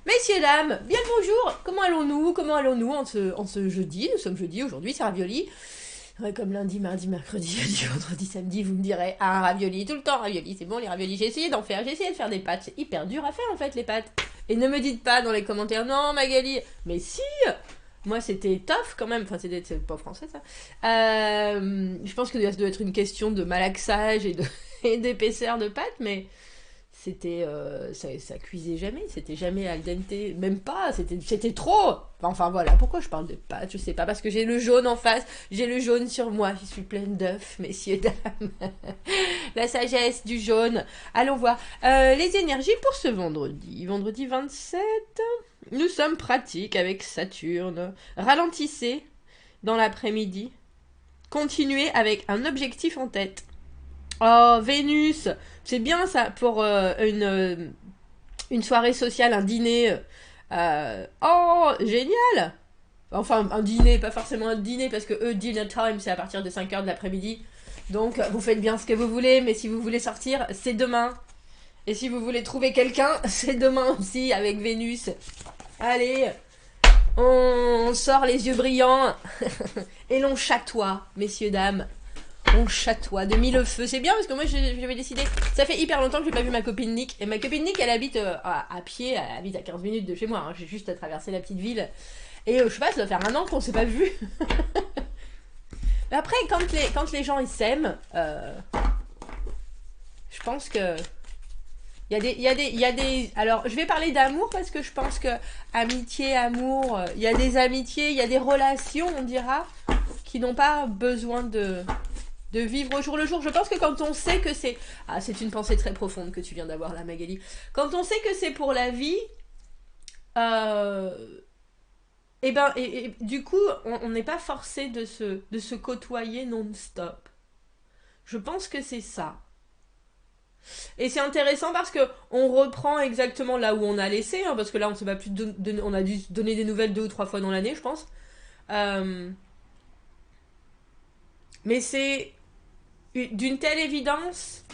Messieurs, dames, bien le bonjour. Comment allons-nous? Comment allons-nous en ce jeudi? Nous sommes jeudi aujourd'hui, c'est ravioli. Ouais, comme lundi, mardi, mercredi, jeudi, vendredi, samedi, vous me direz, ah, ravioli, tout le temps ravioli, c'est bon les raviolis. J'ai essayé de faire des pâtes, c'est hyper dur à faire en fait les pâtes. Et ne me dites pas dans les commentaires, non Magali, mais si. Moi c'était tough quand même, enfin c'est pas français ça. Je pense que ça doit être une question de malaxage et d'épaisseur de pâtes, mais c'était ça cuisait jamais, c'était jamais al dente, même pas, c'était trop. Enfin voilà, pourquoi je parle de pâtes, je sais pas, parce que j'ai le jaune en face, j'ai le jaune sur moi, je suis pleine d'œufs, messieurs dames. La sagesse du jaune. Allons voir les énergies pour ce vendredi 27. Nous sommes pratiques avec Saturne. Ralentissez dans l'après-midi, continuez avec un objectif en tête. Oh, Vénus, c'est bien ça pour une soirée sociale, un dîner. Oh, génial. Enfin, un dîner, pas forcément un dîner, parce que eux, dinner time, c'est à partir de 5 heures de l'après-midi. Donc, vous faites bien ce que vous voulez, mais si vous voulez sortir, c'est demain. Et si vous voulez trouver quelqu'un, c'est demain aussi, avec Vénus. Allez, on sort les yeux brillants. Et l'on chatoie, messieurs, dames. On chatoie de mille feux. C'est bien parce que moi j'avais décidé. Ça fait hyper longtemps que j'ai pas vu ma copine Nick. Et ma copine Nick, elle habite à pied, elle habite à 15 minutes de chez moi. Hein. J'ai juste à traverser la petite ville. Et je sais pas, ça doit faire un an qu'on s'est pas vu. Mais après, quand les gens ils s'aiment, je pense que. Il y a des. Alors, je vais parler d'amour parce que je pense que amitié, amour, il y a des amitiés, il y a des relations, on dira, qui n'ont pas besoin de vivre au jour le jour. Je pense que quand on sait que c'est... Ah, c'est une pensée très profonde que tu viens d'avoir là, Magali. Quand on sait que c'est pour la vie, euh, et du coup, on n'est pas forcé de se côtoyer non-stop. Je pense que c'est ça. Et c'est intéressant parce que on reprend exactement là où on a laissé, hein, parce que là on ne sait pas plus on a dû se donner des nouvelles 2 ou 3 fois dans l'année, je pense. Euh, mais c'est d'une telle évidence.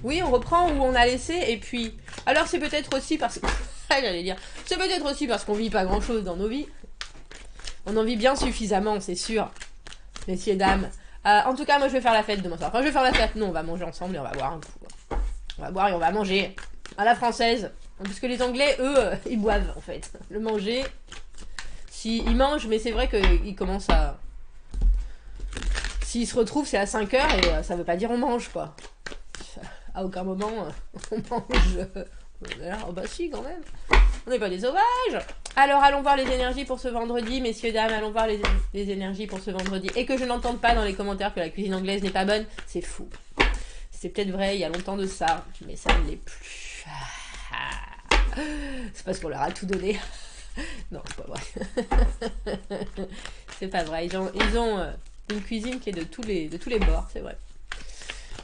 Oui, on reprend où on a laissé, et puis... Alors c'est peut-être aussi parce que... J'allais dire... C'est peut-être aussi parce qu'on vit pas grand-chose dans nos vies. On en vit bien suffisamment, c'est sûr. Messieurs, dames. En tout cas, moi je vais faire la fête demain soir. Enfin, je vais faire la fête. Non, on va manger ensemble et on va boire un coup. On va boire et on va manger. À la française. Parce que les Anglais, eux, ils boivent, en fait. Le manger... Si, ils mangent, mais c'est vrai qu'ils commencent à... S'ils se retrouvent, c'est à 5 heures et ça veut pas dire on mange, quoi. À aucun moment on mange. Oh bah si quand même. On n'est pas des sauvages. Alors allons voir les énergies pour ce vendredi, messieurs dames, allons voir les énergies pour ce vendredi. Et que je n'entende pas dans les commentaires que la cuisine anglaise n'est pas bonne, c'est fou. C'est peut-être vrai, il y a longtemps de ça, mais ça ne l'est plus. C'est parce qu'on leur a tout donné. Non, c'est pas vrai. C'est pas vrai. Ils ont une cuisine qui est de tous les bords, c'est vrai.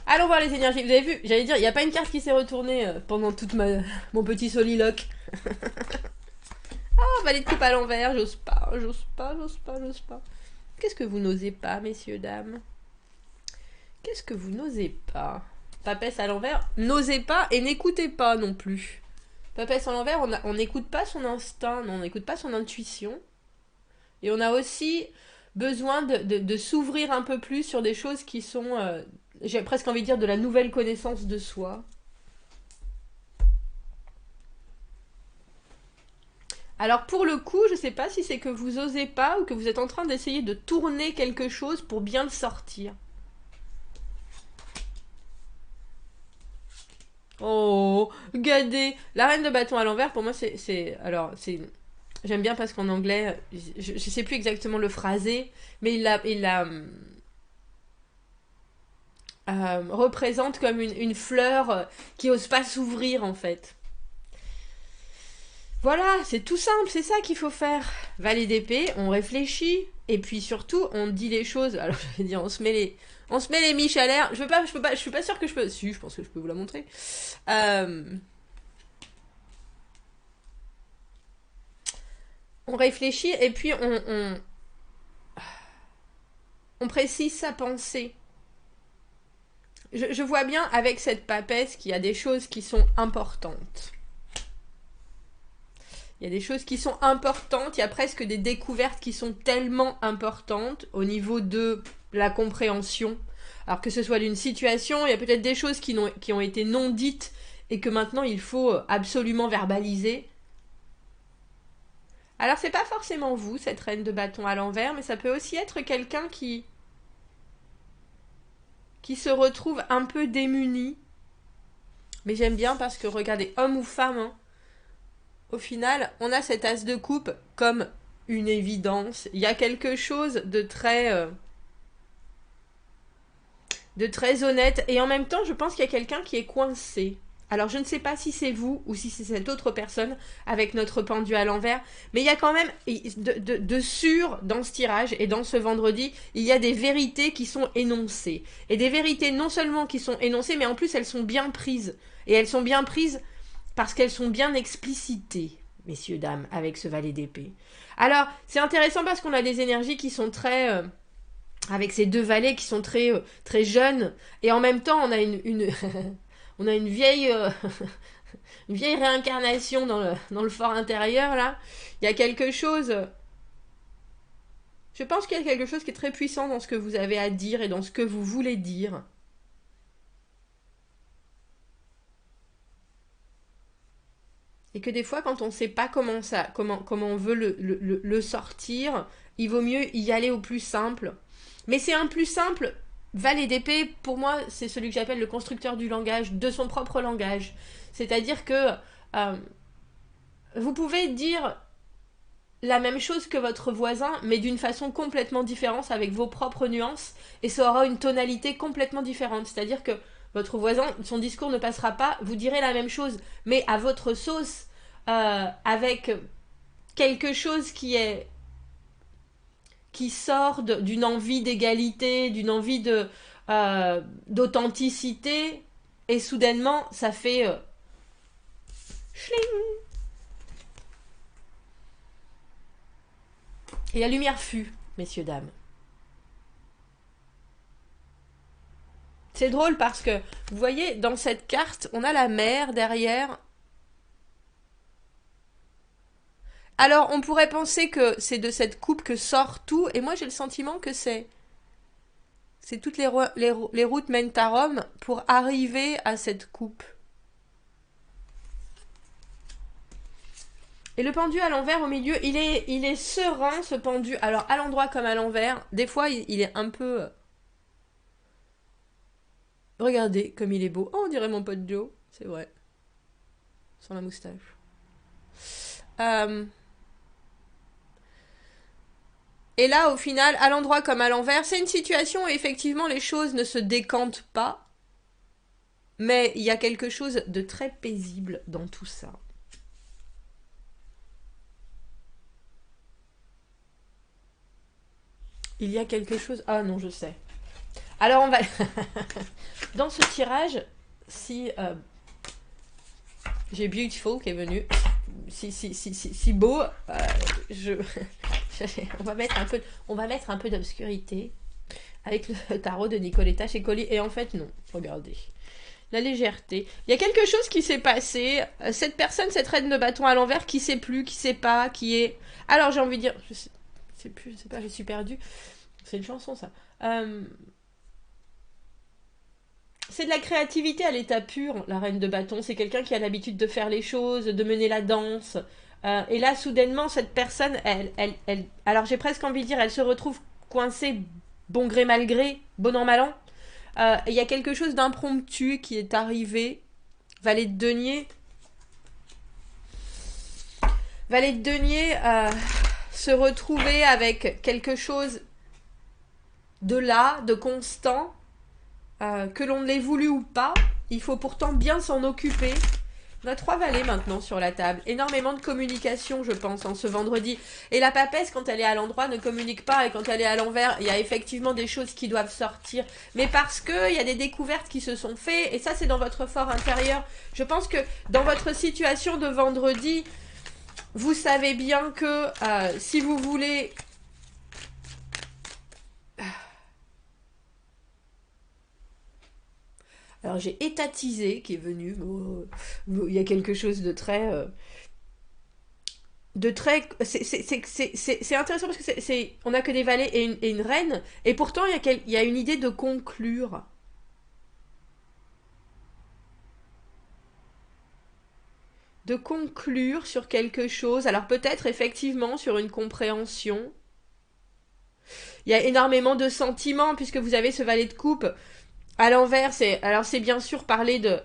Allons voir les énergies. Vous avez vu, j'allais dire, il n'y a pas une carte qui s'est retournée pendant toute mon petit soliloque. Oh, valet de coupe à l'envers, j'ose pas, j'ose pas, j'ose pas, j'ose pas. Qu'est-ce que vous n'osez pas, messieurs, dames? Qu'est-ce que vous n'osez pas? Papesse à l'envers, n'osez pas et n'écoutez pas non plus. Papesse à l'envers, on n'écoute pas son instinct, non, on n'écoute pas son intuition. Et on a aussi besoin de s'ouvrir un peu plus sur des choses qui sont, j'ai presque envie de dire, de la nouvelle connaissance de soi. Alors pour le coup, je sais pas si c'est que vous osez pas ou que vous êtes en train d'essayer de tourner quelque chose pour bien le sortir. Oh, gadé. La reine de bâton à l'envers, pour moi, alors, j'aime bien parce qu'en anglais, je sais plus exactement le phrasé, mais représente comme une fleur qui ose pas s'ouvrir en fait. Voilà, c'est tout simple, c'est ça qu'il faut faire. Valet d'épée, on réfléchit, et puis surtout, on dit les choses. Alors, j'allais dire, on se met les miches à l'air. Je suis pas sûre que je peux. Si, je pense que je peux vous la montrer. Euh, on réfléchit, et puis on précise sa pensée. je vois bien avec cette papesse qu'il y a des choses qui sont importantes. Il y a des choses qui sont importantes, il y a presque des découvertes qui sont tellement importantes au niveau de la compréhension. Alors que ce soit d'une situation, il y a peut-être des choses qui ont été non dites et que maintenant il faut absolument verbaliser. Alors c'est pas forcément vous, cette reine de bâton à l'envers, mais ça peut aussi être quelqu'un qui se retrouve un peu démuni. Mais j'aime bien parce que regardez, homme ou femme, hein, au final, on a cet as de coupe comme une évidence. Il y a quelque chose de très honnête. Et en même temps, je pense qu'il y a quelqu'un qui est coincé. Alors, je ne sais pas si c'est vous ou si c'est cette autre personne avec notre pendu à l'envers. Mais il y a quand même de sûr dans ce tirage et dans ce vendredi, il y a des vérités qui sont énoncées. Et des vérités non seulement qui sont énoncées, mais en plus, elles sont bien prises. Et elles sont bien prises parce qu'elles sont bien explicitées, messieurs, dames, avec ce valet d'épée. Alors, c'est intéressant parce qu'on a des énergies qui sont très... avec ces deux valets qui sont très, très jeunes. Et en même temps, on a on a une vieille... une vieille réincarnation dans le fort intérieur, là. Il y a quelque chose... Je pense qu'il y a quelque chose qui est très puissant dans ce que vous avez à dire et dans ce que vous voulez dire. Et que des fois, quand on ne sait pas comment on veut le sortir, il vaut mieux y aller au plus simple. Mais c'est un plus simple. Valet d'épée, pour moi, c'est celui que j'appelle le constructeur du langage, de son propre langage. C'est-à-dire que vous pouvez dire la même chose que votre voisin, mais d'une façon complètement différente, avec vos propres nuances, et ça aura une tonalité complètement différente. C'est-à-dire que votre voisin, son discours ne passera pas, vous direz la même chose, mais à votre sauce, avec quelque chose qui sort d'une envie d'égalité, d'une envie d'authenticité, et soudainement, ça fait schling. Et la lumière fut, messieurs, dames. C'est drôle parce que, vous voyez, dans cette carte, on a la mer derrière. Alors, on pourrait penser que c'est de cette coupe que sort tout, et moi j'ai le sentiment que c'est toutes les routes mènent à Rome pour arriver à cette coupe. Et le pendu à l'envers au milieu, il est serein, ce pendu. Alors, à l'endroit comme à l'envers, des fois, il est un peu... Regardez comme il est beau. Oh, on dirait mon pote Joe. C'est vrai. Sans la moustache. Et là, au final, à l'endroit comme à l'envers, c'est une situation où effectivement les choses ne se décantent pas. Mais il y a quelque chose de très paisible dans tout ça. Il y a quelque chose... Ah non, je sais. Alors on va... Dans ce tirage, si... j'ai Beautiful qui est venu. Si beau, on va mettre un peu d'obscurité avec le tarot de Nicoletta chez Colli. Et en fait, non. Regardez. La légèreté. Il y a quelque chose qui s'est passé. Cette personne, cette reine de bâton à l'envers, qui sait plus, qui sait pas, qui est... Alors, j'ai envie de dire... Je sais pas, je suis perdue. C'est une chanson, ça. C'est de la créativité à l'état pur, la reine de bâton. C'est quelqu'un qui a l'habitude de faire les choses, de mener la danse. Et là, soudainement, cette personne, elle... Alors, j'ai presque envie de dire, elle se retrouve coincée, bon gré mal gré, bon an mal an. Il y a quelque chose d'impromptu qui est arrivé. Valet de denier. Valet de denier se retrouver avec quelque chose de là, de constant, que l'on l'ait voulu ou pas. Il faut pourtant bien s'en occuper. On a 3 valets maintenant sur la table. Énormément de communication, je pense, en ce vendredi. Et la papesse, quand elle est à l'endroit, ne communique pas. Et quand elle est à l'envers, il y a effectivement des choses qui doivent sortir. Mais parce qu'il y a des découvertes qui se sont faites. Et ça, c'est dans votre fort intérieur. Je pense que dans votre situation de vendredi, vous savez bien que si vous voulez... Alors j'ai étatisé qui est venu. Il y a quelque chose de très... c'est intéressant parce que on n'a que des valets et une reine. Et pourtant, il y a une idée de conclure. De conclure sur quelque chose. Alors peut-être effectivement sur une compréhension. Il y a énormément de sentiments puisque vous avez ce valet de coupe. À l'envers, c'est bien sûr parler de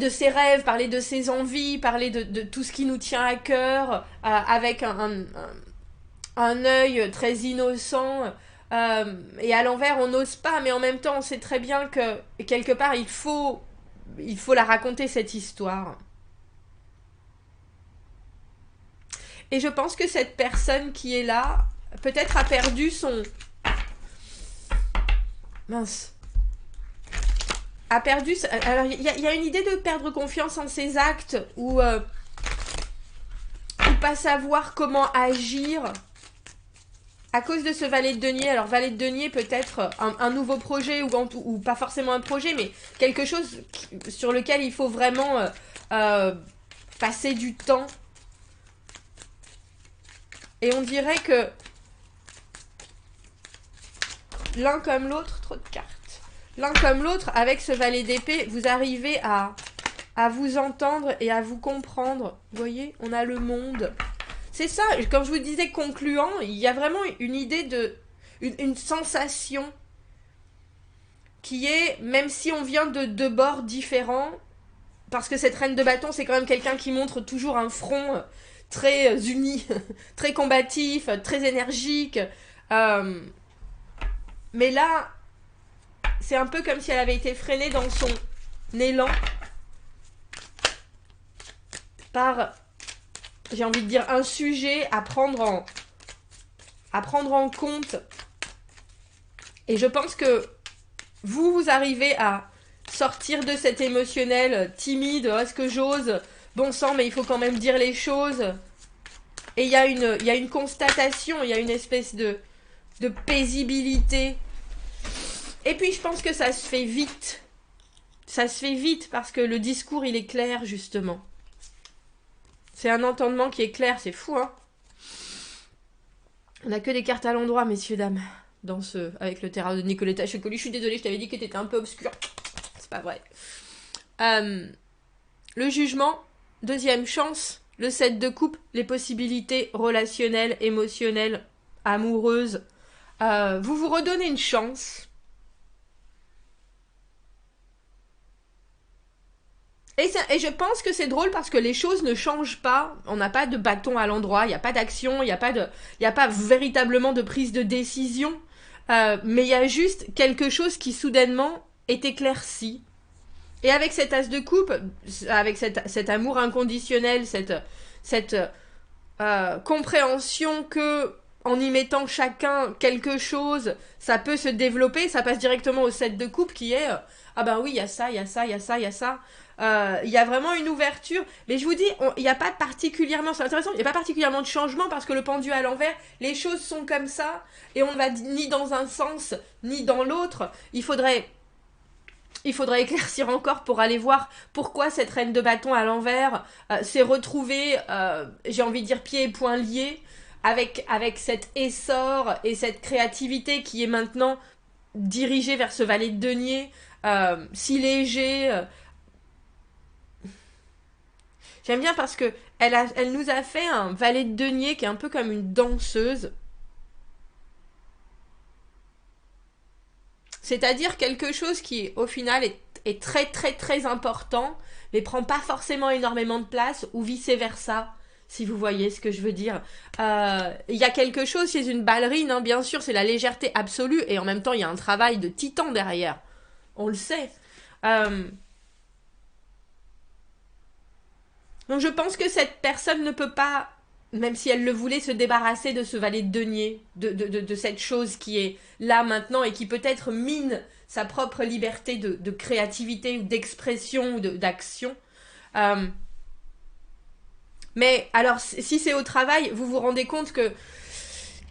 ses rêves, parler de ses envies, parler de tout ce qui nous tient à cœur, avec un œil très innocent. Et à l'envers, on n'ose pas, mais en même temps, on sait très bien que quelque part, il faut la raconter, cette histoire. Et je pense que cette personne qui est là, peut-être a perdu son... Mince. A perdu... Alors, il y a une idée de perdre confiance en ses actes, ou pas savoir comment agir à cause de ce valet de denier. Alors, valet de denier, peut-être un nouveau projet, ou pas forcément un projet, mais quelque chose sur lequel il faut vraiment passer du temps. Et on dirait que l'un comme l'autre, trop de cartes. L'un comme l'autre, avec ce valet d'épée, vous arrivez à vous entendre et à vous comprendre. Vous voyez, on a le monde. C'est ça, quand je vous disais concluant, il y a vraiment une idée de... Une sensation qui est, même si on vient de deux bords différents, parce que cette reine de bâton, c'est quand même quelqu'un qui montre toujours un front très uni, très combatif, très énergique. Mais là, c'est un peu comme si elle avait été freinée dans son élan par, j'ai envie de dire, un sujet à prendre en compte. Et je pense que vous arrivez à sortir de cet émotionnel timide, est-ce que j'ose? Bon sang, mais il faut quand même dire les choses. Et il y a une constatation, il y a une espèce de paisibilité. Et puis je pense que ça se fait vite. Ça se fait vite parce que le discours, il est clair, justement. C'est un entendement qui est clair, c'est fou, hein. On n'a que des cartes à l'endroit, messieurs, dames, avec le terrain de Nicoletta Chocoli. Je suis désolée, je t'avais dit que t'étais un peu obscur. C'est pas vrai. Le jugement, deuxième chance, le 7 de coupe, les possibilités relationnelles, émotionnelles, amoureuses. Vous vous redonnez une chance. Et je pense que c'est drôle parce que les choses ne changent pas. On n'a pas de bâton à l'endroit, il n'y a pas d'action, il n'y a pas véritablement de prise de décision. Mais il y a juste quelque chose qui soudainement est éclairci. Et avec cet as de coupe, avec cet amour inconditionnel, cette compréhension que en y mettant chacun quelque chose, ça peut se développer, ça passe directement au 7 de coupe qui est ah ben oui, il y a ça, il y a ça, il y a ça, il y a ça. Il y a vraiment une ouverture. Mais je vous dis, il n'y a pas particulièrement, c'est intéressant, il n'y a pas particulièrement de changement parce que le pendu à l'envers, les choses sont comme ça et on ne va ni dans un sens ni dans l'autre. Il faudrait éclaircir encore pour aller voir pourquoi cette reine de bâton à l'envers s'est retrouvée, j'ai envie de dire, pieds et poings liés, avec cet essor et cette créativité qui est maintenant dirigée vers ce valet de denier, si léger. J'aime bien parce que elle nous a fait un valet de denier qui est un peu comme une danseuse. C'est-à-dire quelque chose qui, au final, est très très très important, mais prend pas forcément énormément de place, ou vice-versa, si vous voyez ce que je veux dire. Il y a quelque chose chez une ballerine, hein, bien sûr, c'est la légèreté absolue, et en même temps, il y a un travail de titan derrière. On le sait. Donc je pense que cette personne ne peut pas, même si elle le voulait, se débarrasser de ce valet de denier, de cette chose qui est là maintenant et qui peut-être mine sa propre liberté de créativité ou d'expression ou d'action. Mais alors, si c'est au travail, vous vous rendez compte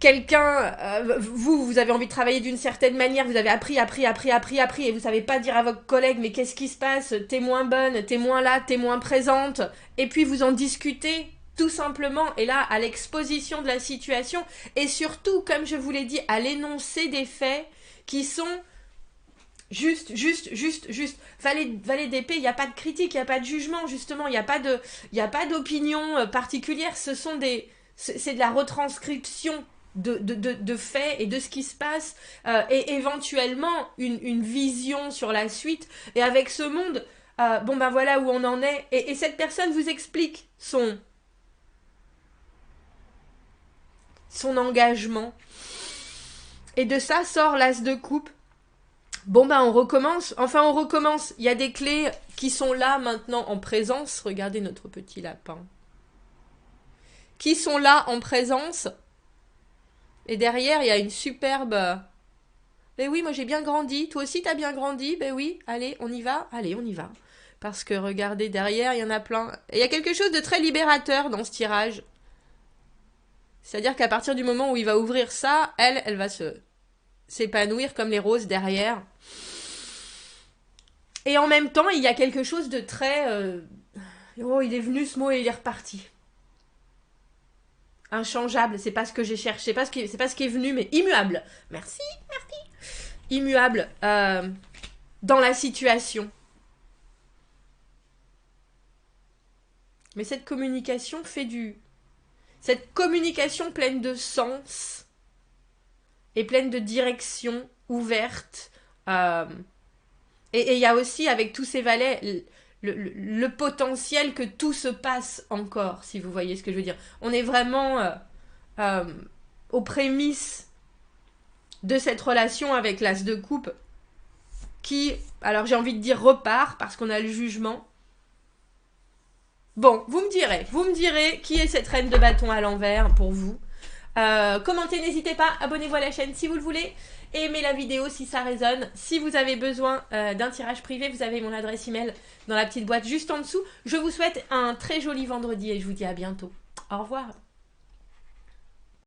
quelqu'un, vous avez envie de travailler d'une certaine manière, vous avez appris, et vous savez pas dire à votre collègue, mais qu'est-ce qui se passe, t'es moins bonne, t'es moins là, t'es moins présente, et puis vous en discutez, tout simplement, et là, à l'exposition de la situation, et surtout, comme je vous l'ai dit, à l'énoncé des faits qui sont juste. Valet d'épée, il n'y a pas de critique, il n'y a pas de jugement, justement, il n'y a pas d'opinion particulière, c'est de la retranscription de faits et de ce qui se passe, et éventuellement une vision sur la suite. Et avec ce monde, bon ben voilà où on en est. Et cette personne vous explique son engagement. Et de ça sort l'as de coupe. Bon ben on recommence. Enfin on recommence. Il y a des clés qui sont là maintenant en présence. Regardez notre petit lapin. Qui sont là en présence. Et derrière, il y a une superbe... Ben oui, moi j'ai bien grandi. Toi aussi, t'as bien grandi. Ben oui, allez, on y va. Allez, on y va. Parce que regardez, derrière, il y en a plein. Et il y a quelque chose de très libérateur dans ce tirage. C'est-à-dire qu'à partir du moment où il va ouvrir ça, elle va s'épanouir comme les roses derrière. Et en même temps, il y a quelque chose de très... Oh, il est venu ce mot et il est reparti. Inchangeable, c'est pas ce que j'ai cherché, c'est pas ce qui est venu, mais immuable. Merci. Immuable dans la situation. Mais cette communication cette communication pleine de sens et pleine de direction ouverte. Et il y a aussi, avec tous ces valets, le potentiel que tout se passe encore, si vous voyez ce que je veux dire. On est vraiment aux prémices de cette relation avec l'as de coupe qui, alors j'ai envie de dire repart parce qu'on a le jugement. Bon, vous me direz qui est cette reine de bâton à l'envers pour vous. Commentez, n'hésitez pas, abonnez-vous à la chaîne si vous le voulez. Aimez la vidéo si ça résonne. Si vous avez besoin d'un tirage privé, vous avez mon adresse email dans la petite boîte juste en dessous. Je vous souhaite un très joli vendredi et je vous dis à bientôt. Au revoir.